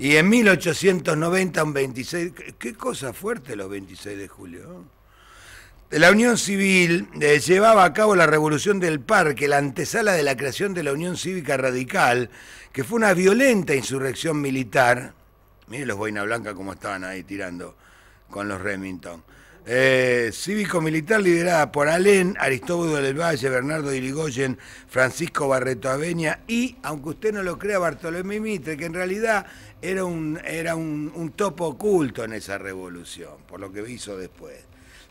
Y en 1890, un 26... Qué cosa fuerte los 26 de julio. La Unión Civil llevaba a cabo la Revolución del Parque, la antesala de la creación de la Unión Cívica Radical, que fue una violenta insurrección militar. Miren los Boina Blanca como estaban ahí tirando con los Remington. Cívico-militar liderada por Alén, Aristóbulo del Valle, Bernardo de Irigoyen, Francisco Barreto Avenia y, aunque usted no lo crea, Bartolomé Mitre, que en realidad era un topo oculto en esa revolución, por lo que hizo después.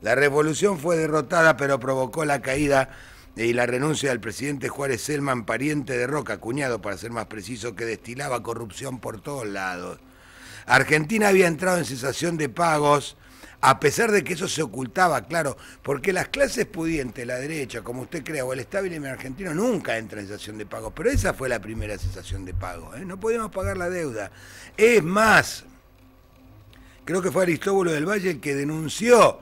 La revolución fue derrotada, pero provocó la caída y la renuncia del presidente Juárez Celman, pariente de Roca, cuñado para ser más preciso, que destilaba corrupción por todos lados. Argentina había entrado en cesación de pagos, a pesar de que eso se ocultaba, claro, porque las clases pudientes, la derecha, como usted crea, o el establishment argentino, nunca entra en cesación de pagos, pero esa fue la primera cesación de pagos, ¿eh? No podíamos pagar la deuda. Es más, creo que fue Aristóbulo del Valle el que denunció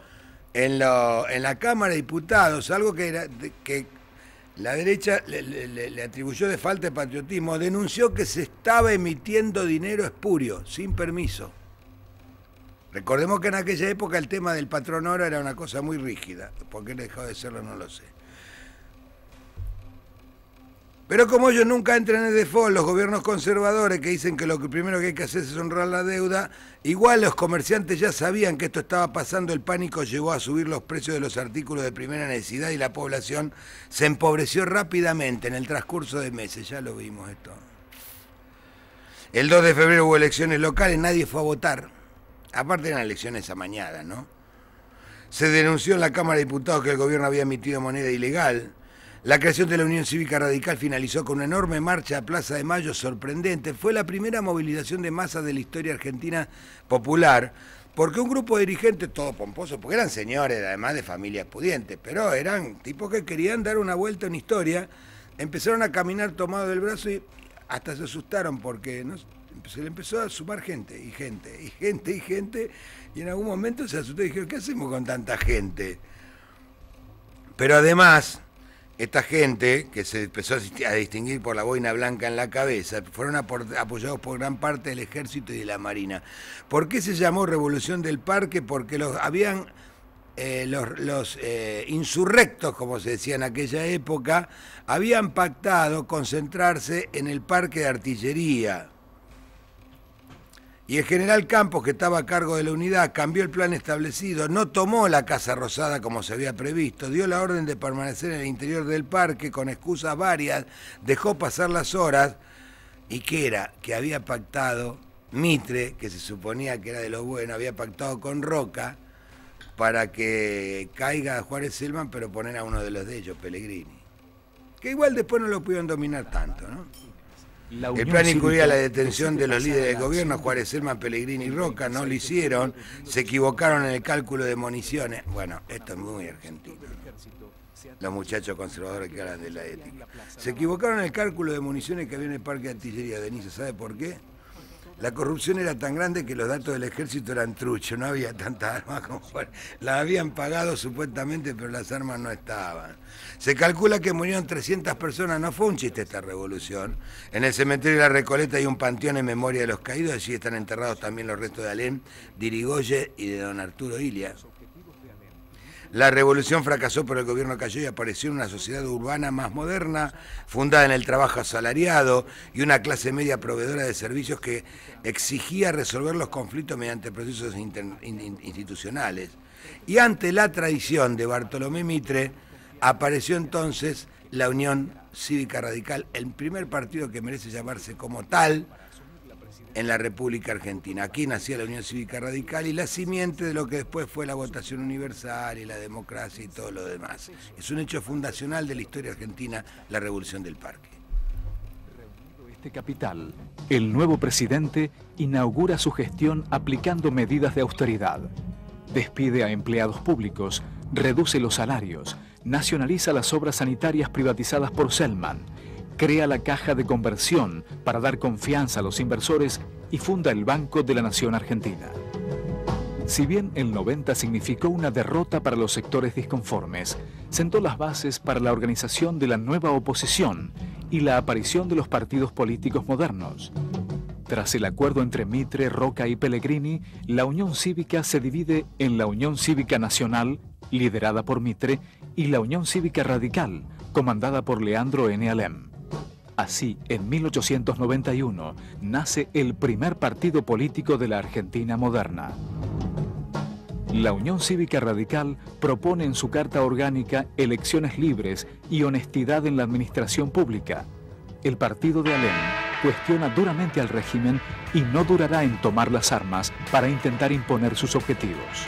en la Cámara de Diputados, algo que la derecha le atribuyó de falta de patriotismo, denunció que se estaba emitiendo dinero espurio, sin permiso. Recordemos que en aquella época el tema del patrón oro era una cosa muy rígida. ¿Por qué dejó de serlo? No lo sé. Pero como ellos nunca entran en default, los gobiernos conservadores que dicen que lo primero que hay que hacer es honrar la deuda, igual los comerciantes ya sabían que esto estaba pasando, el pánico llevó a subir los precios de los artículos de primera necesidad y la población se empobreció rápidamente en el transcurso de meses, ya lo vimos esto. El 2 de febrero hubo elecciones locales, nadie fue a votar. Aparte eran elecciones amañadas, ¿no? Se denunció en la Cámara de Diputados que el gobierno había emitido moneda ilegal. La creación de la Unión Cívica Radical finalizó con una enorme marcha a Plaza de Mayo sorprendente. Fue la primera movilización de masas de la historia argentina popular, porque un grupo de dirigentes, todos pomposos, porque eran señores, además de familias pudientes, pero eran tipos que querían dar una vuelta en historia, empezaron a caminar tomados del brazo y hasta se asustaron porque se le empezó a sumar gente, y en algún momento se asustó y dijeron, ¿qué hacemos con tanta gente? Pero además, esta gente, que se empezó a distinguir por la boina blanca en la cabeza, fueron apoyados por gran parte del ejército y de la marina. ¿Por qué se llamó Revolución del Parque? Porque los insurrectos, como se decía en aquella época, habían pactado concentrarse en el parque de artillería. Y el general Campos, que estaba a cargo de la unidad, cambió el plan establecido, no tomó la Casa Rosada como se había previsto, dio la orden de permanecer en el interior del parque con excusas varias, dejó pasar las horas, y ¿qué era? Que había pactado Mitre, que se suponía que era de lo bueno, había pactado con Roca para que caiga Juárez Celman, pero poner a uno de los de ellos, Pellegrini. Que igual después no lo pudieron dominar tanto, ¿no? El plan incluía la detención de los líderes del gobierno, Juárez Celman, Pellegrini y Roca, no lo hicieron, se equivocaron en el cálculo de municiones. Bueno, esto es muy argentino, ¿no? Los muchachos conservadores que hablan de la ética. Se equivocaron en el cálculo de municiones que había en el parque de artillería, Denise, ¿sabe por qué? La corrupción era tan grande que los datos del ejército eran truchos, no había tantas armas como Juárez. Las habían pagado supuestamente, pero las armas no estaban. Se calcula que murieron 300 personas, no fue un chiste esta revolución. En el cementerio de la Recoleta hay un panteón en memoria de los caídos, allí están enterrados también los restos de Alén, de Irigoyen y de don Arturo Illia. La revolución fracasó, pero el gobierno cayó y apareció una sociedad urbana más moderna, fundada en el trabajo asalariado y una clase media proveedora de servicios que exigía resolver los conflictos mediante procesos institucionales. Y ante la traición de Bartolomé Mitre, apareció entonces la Unión Cívica Radical, el primer partido que merece llamarse como tal en la República Argentina. Aquí nacía la Unión Cívica Radical y la simiente de lo que después fue la votación universal y la democracia y todo lo demás. Es un hecho fundacional de la historia argentina, la Revolución del Parque. Reunido este capital, el nuevo presidente inaugura su gestión aplicando medidas de austeridad. Despide a empleados públicos, reduce los salarios, nacionaliza las obras sanitarias privatizadas por Celman, crea la caja de conversión para dar confianza a los inversores y funda el Banco de la Nación Argentina. Si bien el 90 significó una derrota para los sectores disconformes, sentó las bases para la organización de la nueva oposición y la aparición de los partidos políticos modernos. Tras el acuerdo entre Mitre, Roca y Pellegrini, la Unión Cívica se divide en la Unión Cívica Nacional, liderada por Mitre, y la Unión Cívica Radical, comandada por Leandro N. Alem. Así, en 1891, nace el primer partido político de la Argentina moderna. La Unión Cívica Radical propone en su carta orgánica elecciones libres y honestidad en la administración pública. El partido de Alem cuestiona duramente al régimen y no durará en tomar las armas para intentar imponer sus objetivos.